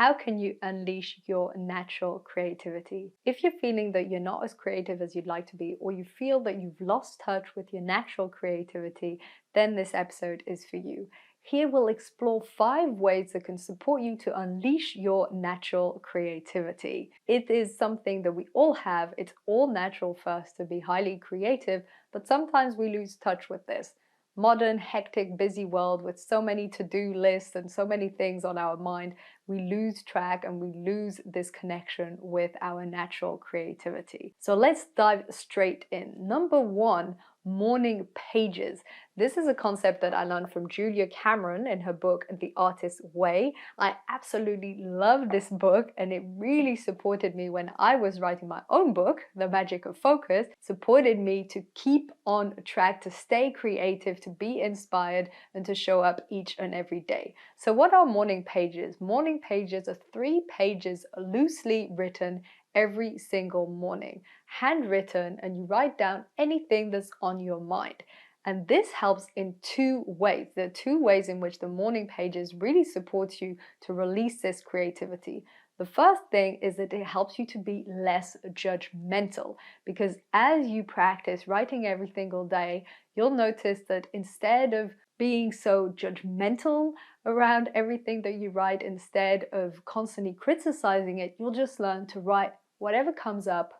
how can you unleash your natural creativity? If you're feeling that you're not as creative as you'd like to be, or you feel that you've lost touch with your natural creativity, then this episode is for you. Here we'll explore 5 ways that can support you to unleash your natural creativity. It is something that we all have. It's all natural for us to be highly creative, but sometimes we lose touch with this. Modern, hectic, busy world with so many to-do lists and so many things on our mind, we lose track and we lose this connection with our natural creativity. So let's dive straight in. Number 1, morning pages. This is a concept that I learned from Julia Cameron in her book, The Artist's Way. I absolutely love this book, and it really supported me when I was writing my own book, The Magic of Focus, supported me to keep on track, to stay creative, to be inspired, and to show up each and every day. So what are morning pages? Morning pages are 3 pages loosely written every single morning, handwritten, and you write down anything that's on your mind. And this helps in 2 ways. There are 2 ways in which the morning pages really support you to release this creativity. The first thing is that it helps you to be less judgmental, because as you practice writing every single day, you'll notice that instead of being so judgmental around everything that you write, instead of constantly criticizing it, you'll just learn to write whatever comes up,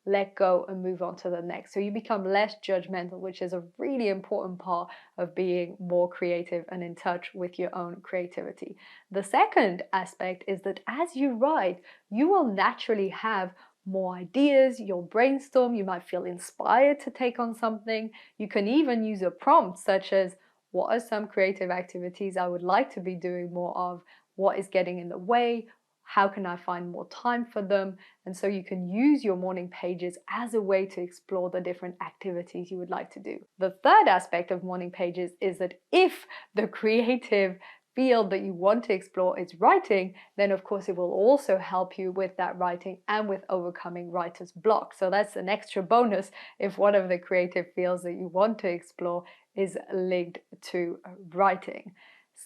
let go, and move on to the next. So you become less judgmental, which is a really important part of being more creative and in touch with your own creativity. The second aspect is that as you write, you will naturally have more ideas, you'll brainstorm, you might feel inspired to take on something. You can even use a prompt such as, what are some creative activities I would like to be doing more of? What is getting in the way? How can I find more time for them? And so you can use your morning pages as a way to explore the different activities you would like to do. The third aspect of morning pages is that if the creative field that you want to explore is writing, then of course it will also help you with that writing and with overcoming writer's block. So that's an extra bonus if one of the creative fields that you want to explore is linked to writing.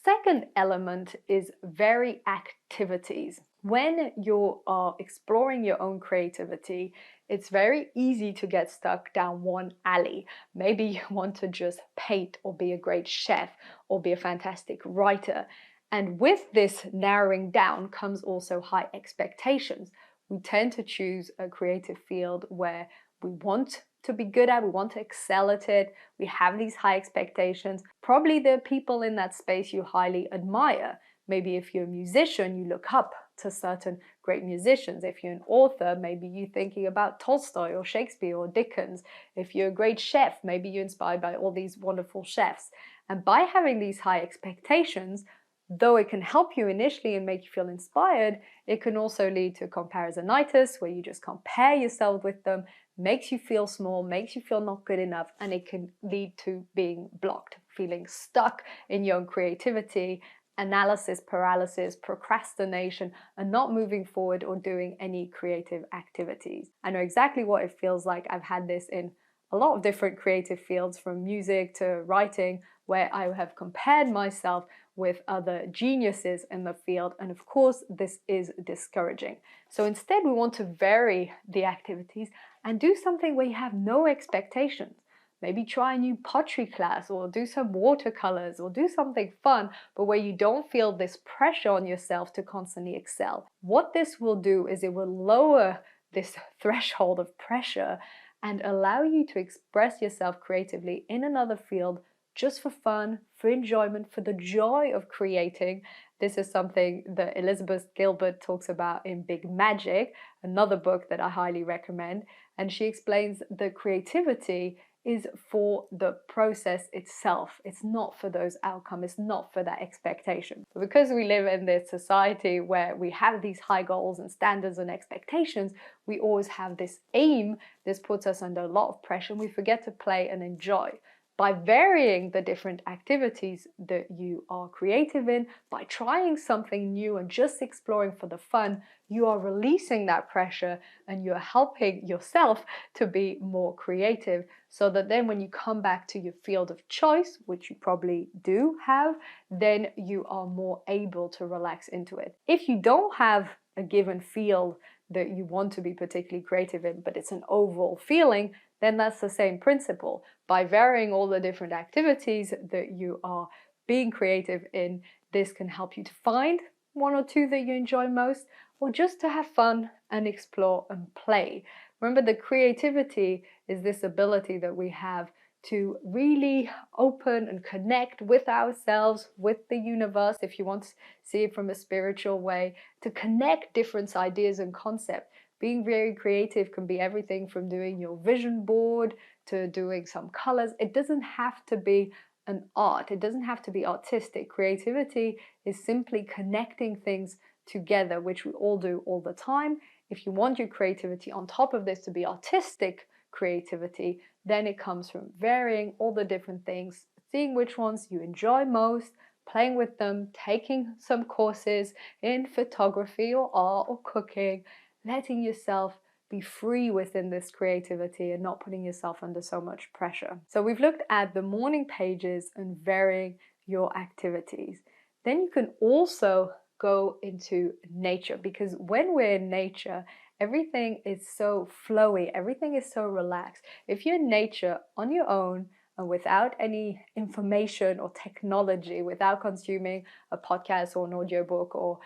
Second element is very activities. When you are exploring your own creativity, it's very easy to get stuck down one alley. Maybe you want to just paint or be a great chef or be a fantastic writer. And with this narrowing down comes also high expectations. We tend to choose a creative field where we want to be good at, we want to excel at it, we have these high expectations. Probably there are people in that space you highly admire. Maybe if you're a musician, you look up to certain great musicians. If you're an author, maybe you're thinking about Tolstoy or Shakespeare or Dickens. If you're a great chef, maybe you're inspired by all these wonderful chefs. And by having these high expectations, though it can help you initially and make you feel inspired, it can also lead to comparisonitis, where you just compare yourself with them, makes you feel small, makes you feel not good enough, and it can lead to being blocked, feeling stuck in your own creativity, analysis paralysis, procrastination, and not moving forward or doing any creative activities. I know exactly what it feels like. I've had this in a lot of different creative fields, from music to writing, where I have compared myself with other geniuses in the field, and of course this is discouraging. So instead we want to vary the activities and do something where you have no expectations. Maybe try a new pottery class, or do some watercolors, or do something fun, but where you don't feel this pressure on yourself to constantly excel. What this will do is it will lower this threshold of pressure and allow you to express yourself creatively in another field, just for fun, for enjoyment, for the joy of creating. This is something that Elizabeth Gilbert talks about in Big Magic, another book that I highly recommend. And she explains that creativity is for the process itself. It's not for those outcomes, it's not for that expectation. But because we live in this society where we have these high goals and standards and expectations, we always have this aim. This puts us under a lot of pressure, and we forget to play and enjoy. By varying the different activities that you are creative in, by trying something new and just exploring for the fun, you are releasing that pressure and you're helping yourself to be more creative, so that then when you come back to your field of choice, which you probably do have, then you are more able to relax into it. If you don't have a given field that you want to be particularly creative in, but it's an overall feeling, then that's the same principle. By varying all the different activities that you are being creative in, this can help you to find one or two that you enjoy most, or just to have fun and explore and play. Remember, the creativity is this ability that we have to really open and connect with ourselves, with the universe, if you want to see it from a spiritual way, to connect different ideas and concepts. Being very creative can be everything from doing your vision board to doing some colors. It doesn't have to be an art. It doesn't have to be artistic. Creativity is simply connecting things together, which we all do all the time. If you want your creativity on top of this to be artistic creativity, then it comes from varying all the different things, seeing which ones you enjoy most, playing with them, taking some courses in photography or art or cooking, letting yourself be free within this creativity and not putting yourself under so much pressure. So we've looked at the morning pages and varying your activities. Then you can also go into nature, because when we're in nature, everything is so flowy, everything is so relaxed. If you're in nature on your own and without any information or technology, without consuming a podcast or an audiobook or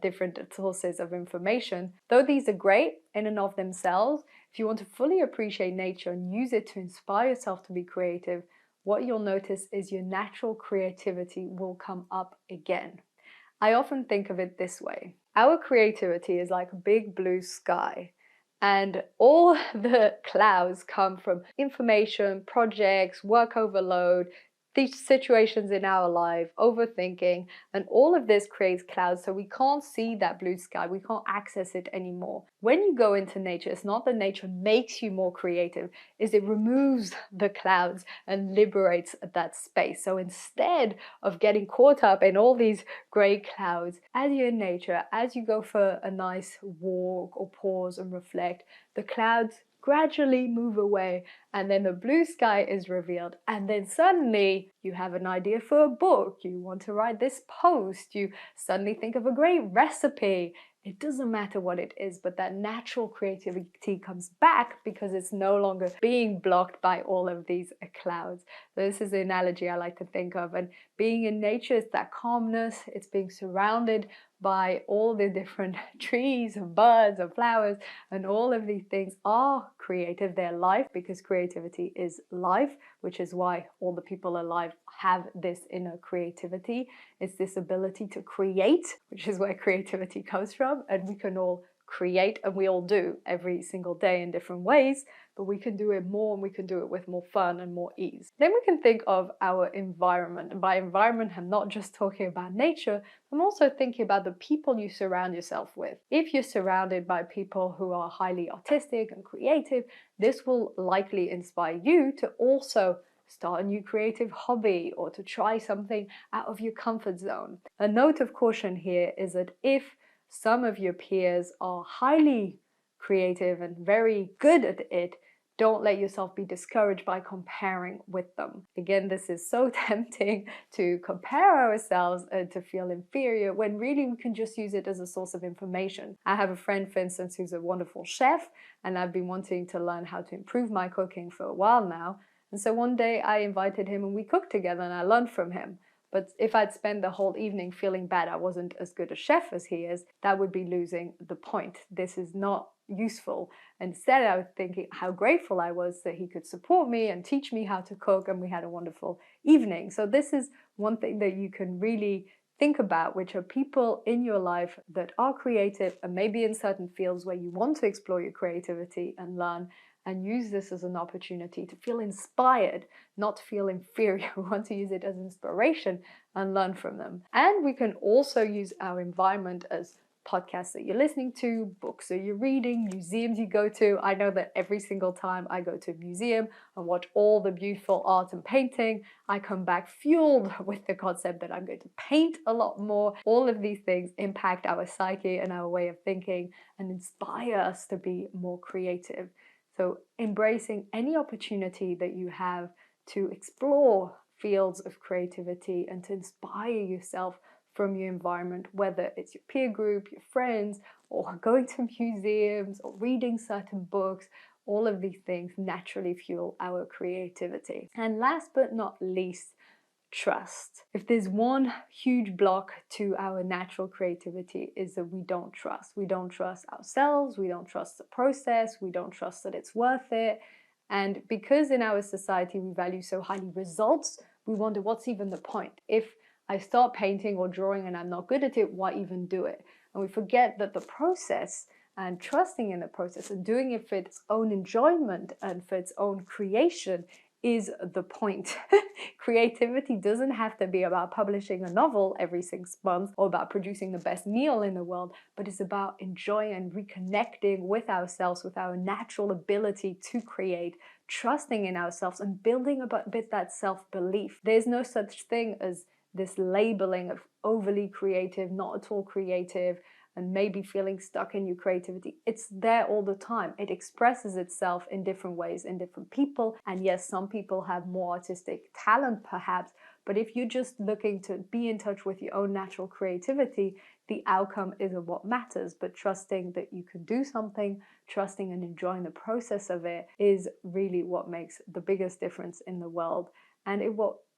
different sources of information, though these are great in and of themselves, if you want to fully appreciate nature and use it to inspire yourself to be creative, what you'll notice is your natural creativity will come up again. I often think of it this way. Our creativity is like a big blue sky, and all the clouds come from information, projects, work overload, these situations in our life, overthinking, and all of this creates clouds, so we can't see that blue sky, we can't access it anymore. When you go into nature, it's not that nature makes you more creative, is it removes the clouds and liberates that space. So instead of getting caught up in all these gray clouds, as you're in nature, as you go for a nice walk or pause and reflect, the clouds gradually move away, and then the blue sky is revealed, and then suddenly you have an idea for a book, you want to write this post, you suddenly think of a great recipe. It doesn't matter what it is, but that natural creativity comes back because it's no longer being blocked by all of these clouds. So this is the analogy I like to think of, and being in nature is that calmness, it's being surrounded by all the different trees and birds and flowers, and all of these things are creative, they're life, because creativity is life, which is why all the people alive have this inner creativity. It's this ability to create, which is where creativity comes from, and we can all create, and we all do every single day in different ways, but we can do it more, and we can do it with more fun and more ease. Then we can think of our environment, and by environment I'm not just talking about nature, I'm also thinking about the people you surround yourself with. If you're surrounded by people who are highly artistic and creative, this will likely inspire you to also start a new creative hobby or to try something out of your comfort zone. A note of caution here is that if some of your peers are highly creative and very good at it, don't let yourself be discouraged by comparing with them. Again, this is so tempting to compare ourselves and to feel inferior, when really we can just use it as a source of information. I have a friend, for instance, who's a wonderful chef, and I've been wanting to learn how to improve my cooking for a while now. And so one day I invited him and we cooked together and I learned from him. But if I'd spent the whole evening feeling bad I wasn't as good a chef as he is, that would be losing the point. This is not useful. Instead, I was thinking how grateful I was that he could support me and teach me how to cook, and we had a wonderful evening. So this is one thing that you can really think about, which are people in your life that are creative and maybe in certain fields where you want to explore your creativity and learn, and use this as an opportunity to feel inspired, not to feel inferior. We want to use it as inspiration and learn from them. And we can also use our environment as podcasts that you're listening to, books that you're reading, museums you go to. I know that every single time I go to a museum and watch all the beautiful art and painting, I come back fueled with the concept that I'm going to paint a lot more. All of these things impact our psyche and our way of thinking and inspire us to be more creative. So embracing any opportunity that you have to explore fields of creativity and to inspire yourself from your environment, whether it's your peer group, your friends, or going to museums or reading certain books. All of these things naturally fuel our creativity. And last but not least, trust. If there's one huge block to our natural creativity, is that we don't trust. We don't trust ourselves, we don't trust the process, we don't trust that it's worth it. And because in our society we value so highly results, we wonder what's even the point? If I start painting or drawing and I'm not good at it, why even do it? And we forget that the process and trusting in the process and doing it for its own enjoyment and for its own creation is the point. Creativity doesn't have to be about publishing a novel every 6 months or about producing the best meal in the world, but it's about enjoying and reconnecting with ourselves, with our natural ability to create, trusting in ourselves and building a bit that self-belief. There's no such thing as this labeling of overly creative, not at all creative, and maybe feeling stuck in your creativity. It's there all the time. It expresses itself in different ways in different people. And yes, some people have more artistic talent perhaps, but if you're just looking to be in touch with your own natural creativity, the outcome isn't what matters, but trusting that you can do something, trusting and enjoying the process of it is really what makes the biggest difference in the world. And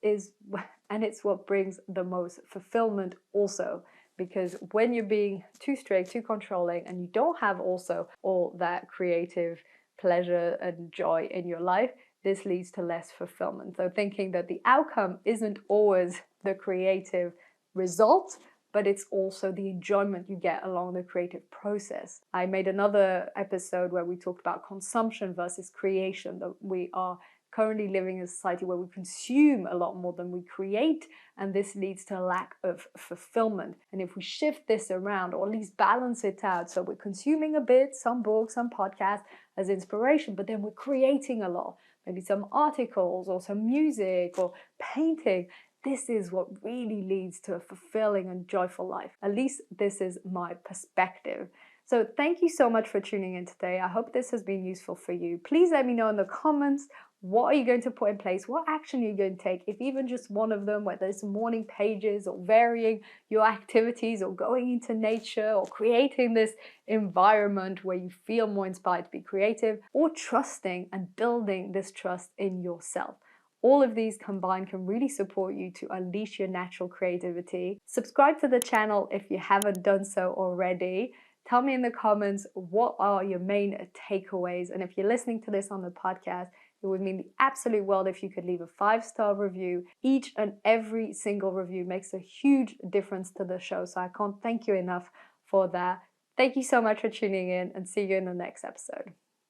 it's what brings the most fulfillment also. Because when you're being too strict, too controlling, and you don't have also all that creative pleasure and joy in your life, this leads to less fulfillment. So thinking that the outcome isn't always the creative result, but it's also the enjoyment you get along the creative process. I made another episode where we talked about consumption versus creation, that we are currently living in a society where we consume a lot more than we create, and this leads to a lack of fulfillment. And if we shift this around, or at least balance it out, so we're consuming a bit, some books, some podcasts as inspiration, but then we're creating a lot, maybe some articles or some music or painting, this is what really leads to a fulfilling and joyful life. At least this is my perspective. So thank you so much for tuning in today. I hope this has been useful for you. Please let me know in the comments, what are you going to put in place? What action are you going to take? If even just one of them, whether it's morning pages or varying your activities or going into nature or creating this environment where you feel more inspired to be creative, or trusting and building this trust in yourself. All of these combined can really support you to unleash your natural creativity. Subscribe to the channel if you haven't done so already. Tell me in the comments, what are your main takeaways? And if you're listening to this on the podcast, it would mean the absolute world if you could leave a 5-star review. Each and every single review makes a huge difference to the show, so I can't thank you enough for that. Thank you so much for tuning in, and see you in the next episode.